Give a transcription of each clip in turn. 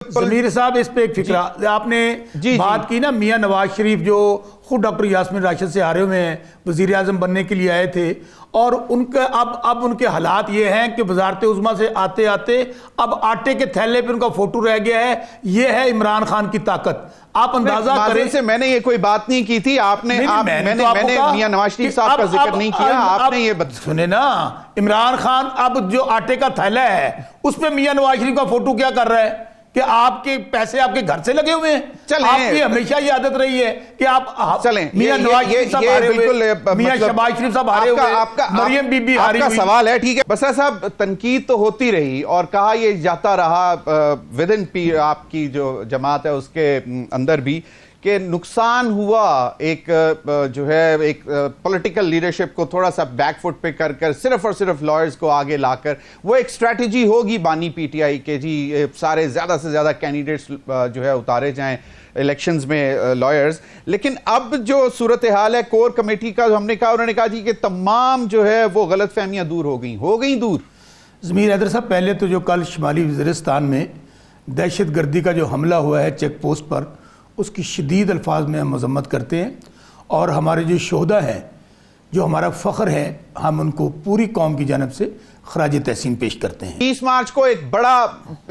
ضمیر صاحب اس پہ ایک فکرہ آپ نے بات کی نا، میاں نواز شریف جو خود ڈاکٹر یاسمین راشد سے ہارے ہوئے ہیں، وزیر اعظم بننے کے لیے آئے تھے، اور ان کا اب ان کے حالات یہ ہیں کہ وزارت عظمیٰ سے آتے آتے اب آٹے کے تھیلے پہ ان کا فوٹو رہ گیا ہے۔ یہ ہے عمران خان کی طاقت۔ آپ اندازہ کریں سے میں نے یہ کوئی بات نہیں کی تھی، میں نے میاں نواز شریف صاحب کا ذکر نہیں کیا، آپ نے یہ سنے نا، عمران خان اب جو آٹے کا تھیلا ہے اس پہ میاں نواز شریف کا فوٹو کیا کر رہا ہے کہ آپ کے پیسے آپ کے گھر سے لگے ہوئے ہیں۔ آپ کی ہمیشہ یہ عادت رہی ہے کہ آپ میاں نواز شریف صاحب ہارے ہوئے، میاں شہباز شریف صاحب ہارے ہوئے، مریم بی بی ہاری ہوئی۔ سوال ہے ٹھیک ہے، بسر صاحب تنقید تو ہوتی رہی اور کہا یہ جاتا رہا ودن پی آپ کی جو جماعت ہے اس کے اندر بھی کہ نقصان ہوا، ایک جو ہے ایک پولیٹیکل لیڈرشپ کو تھوڑا سا بیک فٹ پہ کر صرف اور صرف لائرز کو آگے لا کر وہ ایک اسٹریٹجی ہوگی بانی پی ٹی آئی کے جی سارے زیادہ سے زیادہ کینڈیڈیٹس جو ہے اتارے جائیں الیکشنز میں لائرز۔ لیکن اب جو صورتحال ہے کور کمیٹی کا، ہم نے کہا انہوں نے کہا جی کہ تمام جو ہے وہ غلط فہمیاں دور ہو گئیں دور۔ ضمیر حیدر صاحب، پہلے تو جو کل شمالی وزیرستان میں دہشت گردی کا جو حملہ ہوا ہے چیک پوسٹ پر، اس کی شدید الفاظ میں ہم مذمت کرتے ہیں، اور ہمارے جو شہداء ہیں جو ہمارا فخر ہے، ہم ان کو پوری قوم کی جانب سے خراج تحسین پیش کرتے ہیں۔ 30 مارچ کو ایک بڑا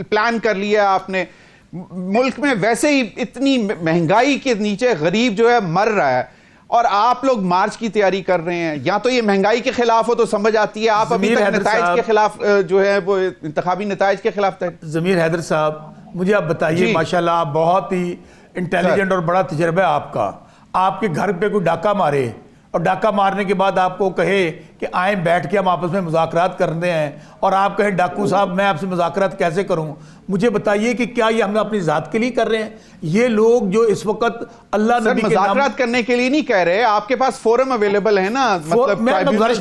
پلان کر لیا آپ نے، ملک میں ویسے ہی اتنی مہنگائی کے نیچے غریب جو ہے مر رہا ہے اور آپ لوگ مارچ کی تیاری کر رہے ہیں، یا تو یہ مہنگائی کے خلاف ہو تو سمجھ آتی ہے، آپ ابھی تک نتائج کے خلاف جو ہے وہ انتخابی نتائج کے خلاف تھے۔ ضمیر حیدر صاحب مجھے آپ بتائیے، ماشاءاللہ آپ بہت ہی انٹیلیجنٹ اور بڑا تجربہ ہے آپ کا، آپ کے گھر پہ کوئی ڈاکہ مارے اور ڈاکہ مارنے کے بعد آپ کو کہے کہ آئیں بیٹھ کے ہم آپس میں مذاکرات کرتے ہیں، اور آپ کہیں ڈاکو صاحب میں آپ سے مذاکرات کیسے کروں؟ مجھے بتائیے کہ کیا یہ ہم اپنی ذات کے لیے کر رہے ہیں؟ یہ لوگ جو اس وقت اللہ نبی کے نام مذاکرات کرنے کے لیے نہیں کہہ رہے، آپ کے پاس فورم اویلیبل ہے نا، مطلب میں گزارش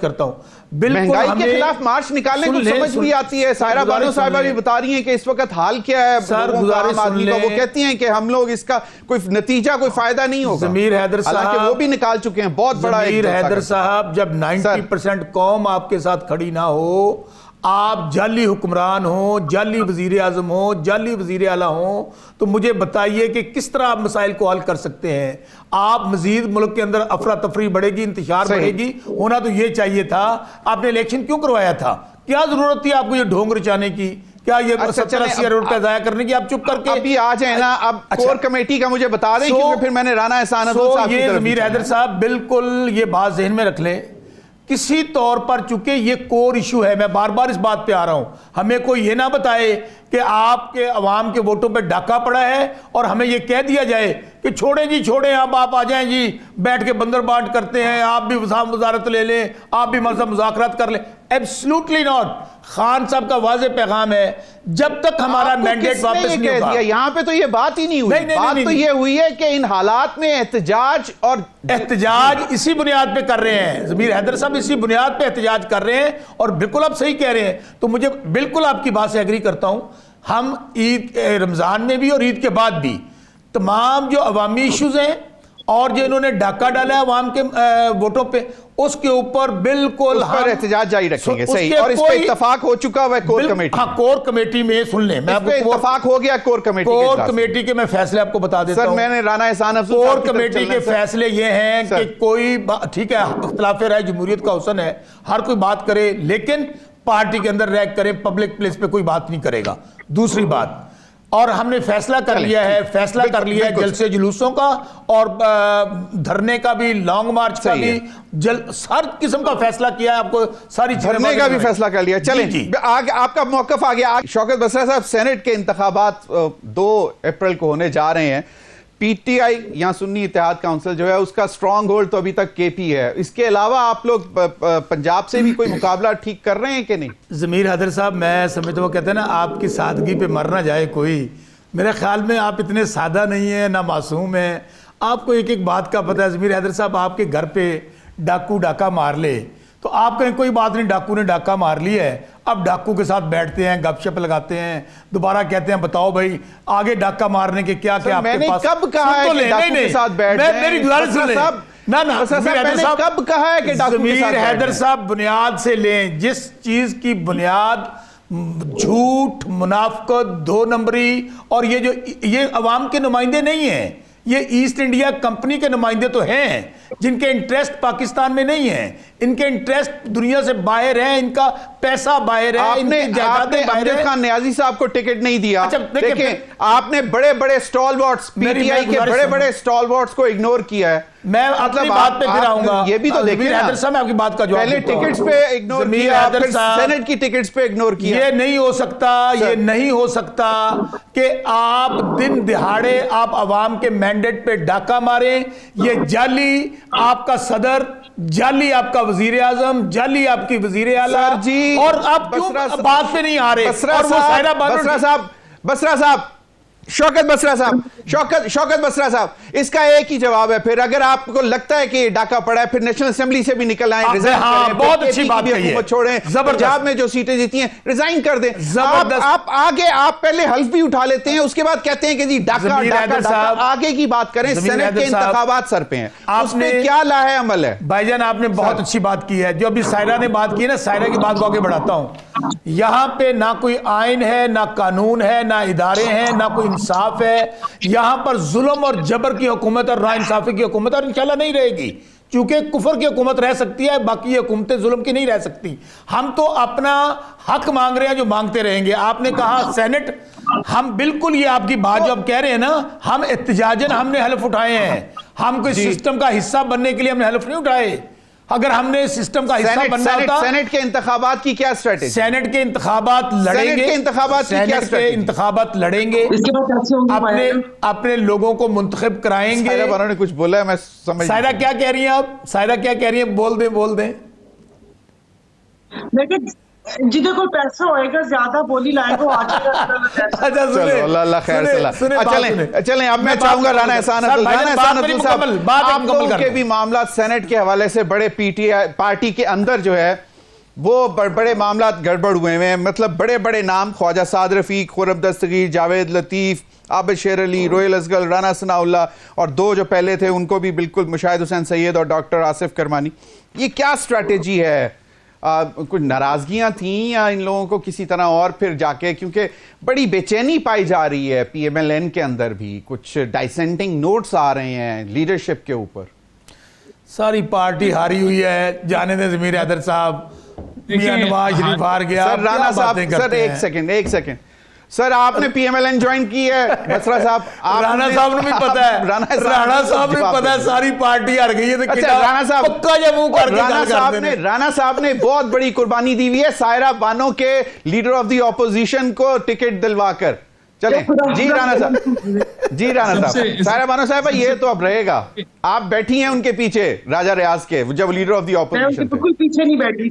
کرتا ہوں مہنگائی کے خلاف مارچ نکالنے کو سمجھ بھی آتی ہے۔ سائرہ بانو صاحبہ بھی بتا رہی ہیں کہ اس وقت حال کیا ہے عام آدمی کا، وہ کہتی ہیں کہ ہم لوگ اس کا کوئی نتیجہ کوئی فائدہ نہیں ہوگا، ضمیر حیدر حالانکہ وہ بھی نکال چکے ہیں بہت بڑا۔ ضمیر حیدر صاحب، جب 90% قوم آپ کے ساتھ کھڑی نہ ہو، آپ جعلی حکمران ہوں، جعلی وزیر اعظم ہوں، جعلی وزیر اعلیٰ ہوں، تو مجھے بتائیے کہ کس طرح آپ مسائل کو حل کر سکتے ہیں؟ آپ مزید ملک کے اندر افراتفری بڑھے گی، انتشار بڑھے گی، ہونا تو یہ چاہیے تھا۔ آپ نے الیکشن کیوں کروایا تھا؟ کیا ضرورت تھی آپ کو یہ ڈھونگ رچانے کی؟ کیا یہ 70-80 کروڑ کا ضائع کرنے کی؟ آپ چپ کر کے ابھی آ جائیں نا، اب کور کمیٹی کا مجھے بتا دیں کیونکہ پھر میں نے رانا احسان عبدل صاحب کی یہ طرف ضمیر حیدر صاحب بالکل یہ بات ذہن میں رکھ لیں، کسی طور پر چونکہ یہ کور ایشو ہے، میں بار بار اس بات پہ آ رہا ہوں، ہمیں کوئی یہ نہ بتائے کہ آپ کے عوام کے ووٹوں پہ ڈاکہ پڑا ہے اور ہمیں یہ کہہ دیا جائے کہ چھوڑیں جی چھوڑیں، اب آپ آ جائیں جی، بیٹھ کے بندر بانٹ کرتے ہیں، آپ بھی وزارت لے لیں، آپ بھی مذاکرات کر لیں۔ Absolutely not. خان صاحب کا واضح پیغام ہے، جب تک ہمارا مینڈیٹ واپس نہیں ہوگا۔ یہاں پہ تو یہ بات ہی نہیں ہوئی، بات تو یہ ہوئی ہے کہ ان حالات میں احتجاج اسی بنیاد پہ کر رہے ہیں ضمیر حیدر صاحب، اسی بنیاد پہ احتجاج کر رہے ہیں، اور بالکل آپ صحیح کہہ رہے ہیں۔ تو مجھے بالکل آپ کی بات سے ایگری کرتا ہوں، ہم عید رمضان میں بھی اور عید کے بعد بھی تمام جو عوامی ایشوز ہیں اور جو انہوں نے ڈاکہ ڈالا ہے عوام کے ووٹوں پہ، اس کے اوپر بالکل اس پر احتجاج جاری رکھیں گے۔ صحیح، اور اس پہ اتفاق ہو چکا ہوا ہے کور کمیٹی۔ ہاں، کور کمیٹی میں سن لیں، میں آپ کو اتفاق ہو گیا کور کمیٹی کے میں فیصلے آپ کو بتا دیتا ہوں۔ میں نے رانا احسان عبدل کور کمیٹی کے فیصلے یہ ہیں کہ کوئی ٹھیک ہے، اختلاف رائے جمہوریت کا حسن ہے، ہر کوئی بات کرے، لیکن پارٹی کے اندر رہ کرے، پبلک پلیس پہ کوئی بات نہیں کرے گا۔ دوسری بات، اور ہم نے فیصلہ کر لیا ہے جلسے جلوسوں کا اور دھرنے کا بھی، لانگ مارچ کا بھی، ہر قسم کا فیصلہ کیا ہے۔ آپ کو ساری دھرنے کا بھی فیصلہ کر لیا۔ چلیں آپ کا موقف آ گیا۔ شوکت بسرا صاحب، سینٹ کے انتخابات 2 اپریل کو ہونے جا رہے ہیں، پی ٹی آئی یا سنی اتحاد کونسل جو ہے اس کا سٹرانگ ہولڈ تو ابھی تک کے پی ہے، اس کے علاوہ آپ لوگ پنجاب سے بھی کوئی مقابلہ ٹھیک کر رہے ہیں کہ نہیں؟ ضمیر حیدر صاحب، میں سمجھتا ہوں، کہتے ہیں نا آپ کی سادگی پہ مر نہ جائے کوئی، میرے خیال میں آپ اتنے سادہ نہیں ہیں، نہ معصوم ہیں، آپ کو ایک ایک بات کا پتہ ہے۔ ضمیر حیدر صاحب، آپ کے گھر پہ ڈاکو ڈاکہ مار لے تو آپ کہیں کوئی بات نہیں، ڈاکو نے ڈاکہ مار لی ہے، اب ڈاکو کے ساتھ بیٹھتے ہیں، گپ شپ لگاتے ہیں، دوبارہ کہتے ہیں بتاؤ بھائی آگے ڈاکہ مارنے کے کیا کیا آپ کے پاس؟ میں نے کب کہا ہے کہ ڈاکو کے ساتھ بیٹھ جائیں؟ میری گزارش سن لیں۔ کب کہا ہے کہ ڈاکو کے ساتھ ضمیر حیدر صاحب، بنیاد سے لیں، جس چیز کی بنیاد جھوٹ، منافقت، دو نمبری، اور یہ عوام کے نمائندے نہیں ہیں، یہ ایسٹ انڈیا کمپنی کے نمائندے تو ہیں جن کے انٹریسٹ پاکستان میں نہیں ہیں، ان کے انٹریسٹ دنیا سے باہر ہیں، ان کا پیسہ باہر ہے، ان کی جائیدادیں باہر ہیں۔ امجد خان نیازی صاحب کو ٹکٹ نہیں دیا، دیکھیں آپ نے بڑے بڑے stalwarts, P T I کے بڑے بڑے سٹال وارڈز کو اگنور کیا ہے۔ میں اپنی بات پہ پھر آؤں گا، یہ بھی تو دیکھیں نا، حیدر صاحب میں آپ کی بات کا جواب پہلے ٹکٹس پہ اگنور کیا، پھر سینٹ کی ٹکٹس پہ اگنور کیا۔ یہ نہیں ہو سکتا، یہ نہیں ہو سکتا کہ آپ دن دہاڑے آپ عوام کے مینڈیٹ پہ ڈاکہ ماریں۔ یہ جعلی آپ کا صدر، جعلی آپ کا وزیر اعظم، جعلی آپ کی وزیر اعلیٰ، اور آپ کیوں بات پہ نہیں آ رہے؟ اور وہ سائرہ بانو، بسرا صاحب، شوکت بسرا صاحب، شوکت بسرا صاحب، اس کا ایک ہی جواب ہے، پھر اگر آپ کو لگتا ہے کہ یہ ڈاکہ پڑا ہے، پھر نیشنل اسمبلی سے بھی نکل آئیں، ریزائن کریں، بہت اچھی بات کہی ہے، حکومت چھوڑیں، پنجاب میں جو سیٹیں جیتی ہیں ریزائن کر دیں۔ آپ آگے آپ پہلے حلف بھی اٹھا لیتے ہیں، اس کے بعد کہتے ہیں کہ جی ڈاکہ، آگے کی بات کریں۔ سینٹ کے انتخابات سر پہ ہیں، اس میں کیا لاہے عمل ہے؟ بھائی جان آپ نے بہت اچھی بات کی ہے، جو ابھی سائرہ نے بات کی نا، سائرہ کی بات کو آگے بڑھاتا ہوں۔ یہاں پہ نہ کوئی آئین ہے، نہ قانون ہے، نہ ادارے ہیں، نہ کوئی انصاف ہے۔ یہاں پر ظلم اور جبر کی حکومت اور ناانصافی کی حکومت، اور انشاءاللہ نہیں رہے گی، چونکہ کفر کی حکومت رہ سکتی ہے، باقی حکومتیں ظلم کی نہیں رہ سکتی۔ ہم تو اپنا حق مانگ رہے ہیں، جو مانگتے رہیں گے۔ آپ نے کہا سینٹ، ہم بالکل یہ آپ کی بات جو آپ کہہ رہے ہیں نا، ہم احتجاجاً ہم نے حلف اٹھائے ہیں، ہم کوئی سسٹم کا حصہ بننے کے لیے ہم نے حلف نہیں اٹھائے۔ اگر ہم نے سسٹم کا حصہ بننا ہوتا، سینٹ کے انتخابات کی کیا اسٹریٹجی؟ سینٹ کے انتخابات لڑیں گے، سینٹ کے انتخابات لڑیں گے، اپنے لوگوں کو منتخب کرائیں گے۔ سائرہ بانو نے کچھ بولا ہے، میں سمجھ۔ سائرہ کیا کہہ رہی ہیں آپ؟ سائرہ کیا کہہ رہی ہیں؟ بول دیں۔ لیکن جدے کوئی پیسہ ہوئے گا زیادہ بولی لائے گا آجے گا۔ چلو اللہ خیر صلاح۔ چلیں اب میں چاہوں گا رانا احسان عبداللہ صاحب، آپ لوگوں کے بھی معاملات سینٹ کے حوالے سے بڑے پی ٹی آئی پارٹی کے اندر جو ہے وہ بڑے معاملات گڑبڑ ہوئے ہیں، مطلب بڑے بڑے نام، خواجہ سعد رفیق، خرم دستگیر، جاوید لطیف، عابد شیر علی، رویل ازگل، رانا ثناء اللہ، اور دو جو پہلے تھے ان کو بھی بالکل، مشاہد حسین سید اور ڈاکٹر آصف کرمانی۔ یہ کیا اسٹریٹجی ہے؟ کچھ ناراضگیاں تھیں یا ان لوگوں کو کسی طرح اور پھر جا کے، کیونکہ بڑی بے چینی پائی جا رہی ہے پی ایم ایل این کے اندر بھی، کچھ ڈائسینٹنگ نوٹس آ رہے ہیں لیڈرشپ کے اوپر۔ ساری پارٹی ہاری ہوئی ہے، جانے دیں ضمیر حیدر صاحب، میاں نواز شریف ہار گیا۔ سر رانا صاحب، سر ایک سیکنڈ، سر آپ نے P M L N join کی ہے، بسرا صاحب؟ رانا صاحب نے بھی پتا ہے، رانا صاحب نے پتا ہے ساری پارٹی ہار گئی ہے۔ رانا صاحب، پکا جب منہ کر کے رانا صاحب نے بہت بڑی قربانی دی ہوئی ہے سائرہ بانو کے لیڈر آف دی اپوزیشن کو ٹکٹ دلوا کر۔ چلیں جی رانا صاحب، سائرہ بانو صاحبہ یہ تو اب رہے گا، آپ بیٹھی ہیں ان کے پیچھے راجہ ریاض کے، جب لیڈر آف دی اپوزیشن بالکل پیچھے نہیں بیٹھی۔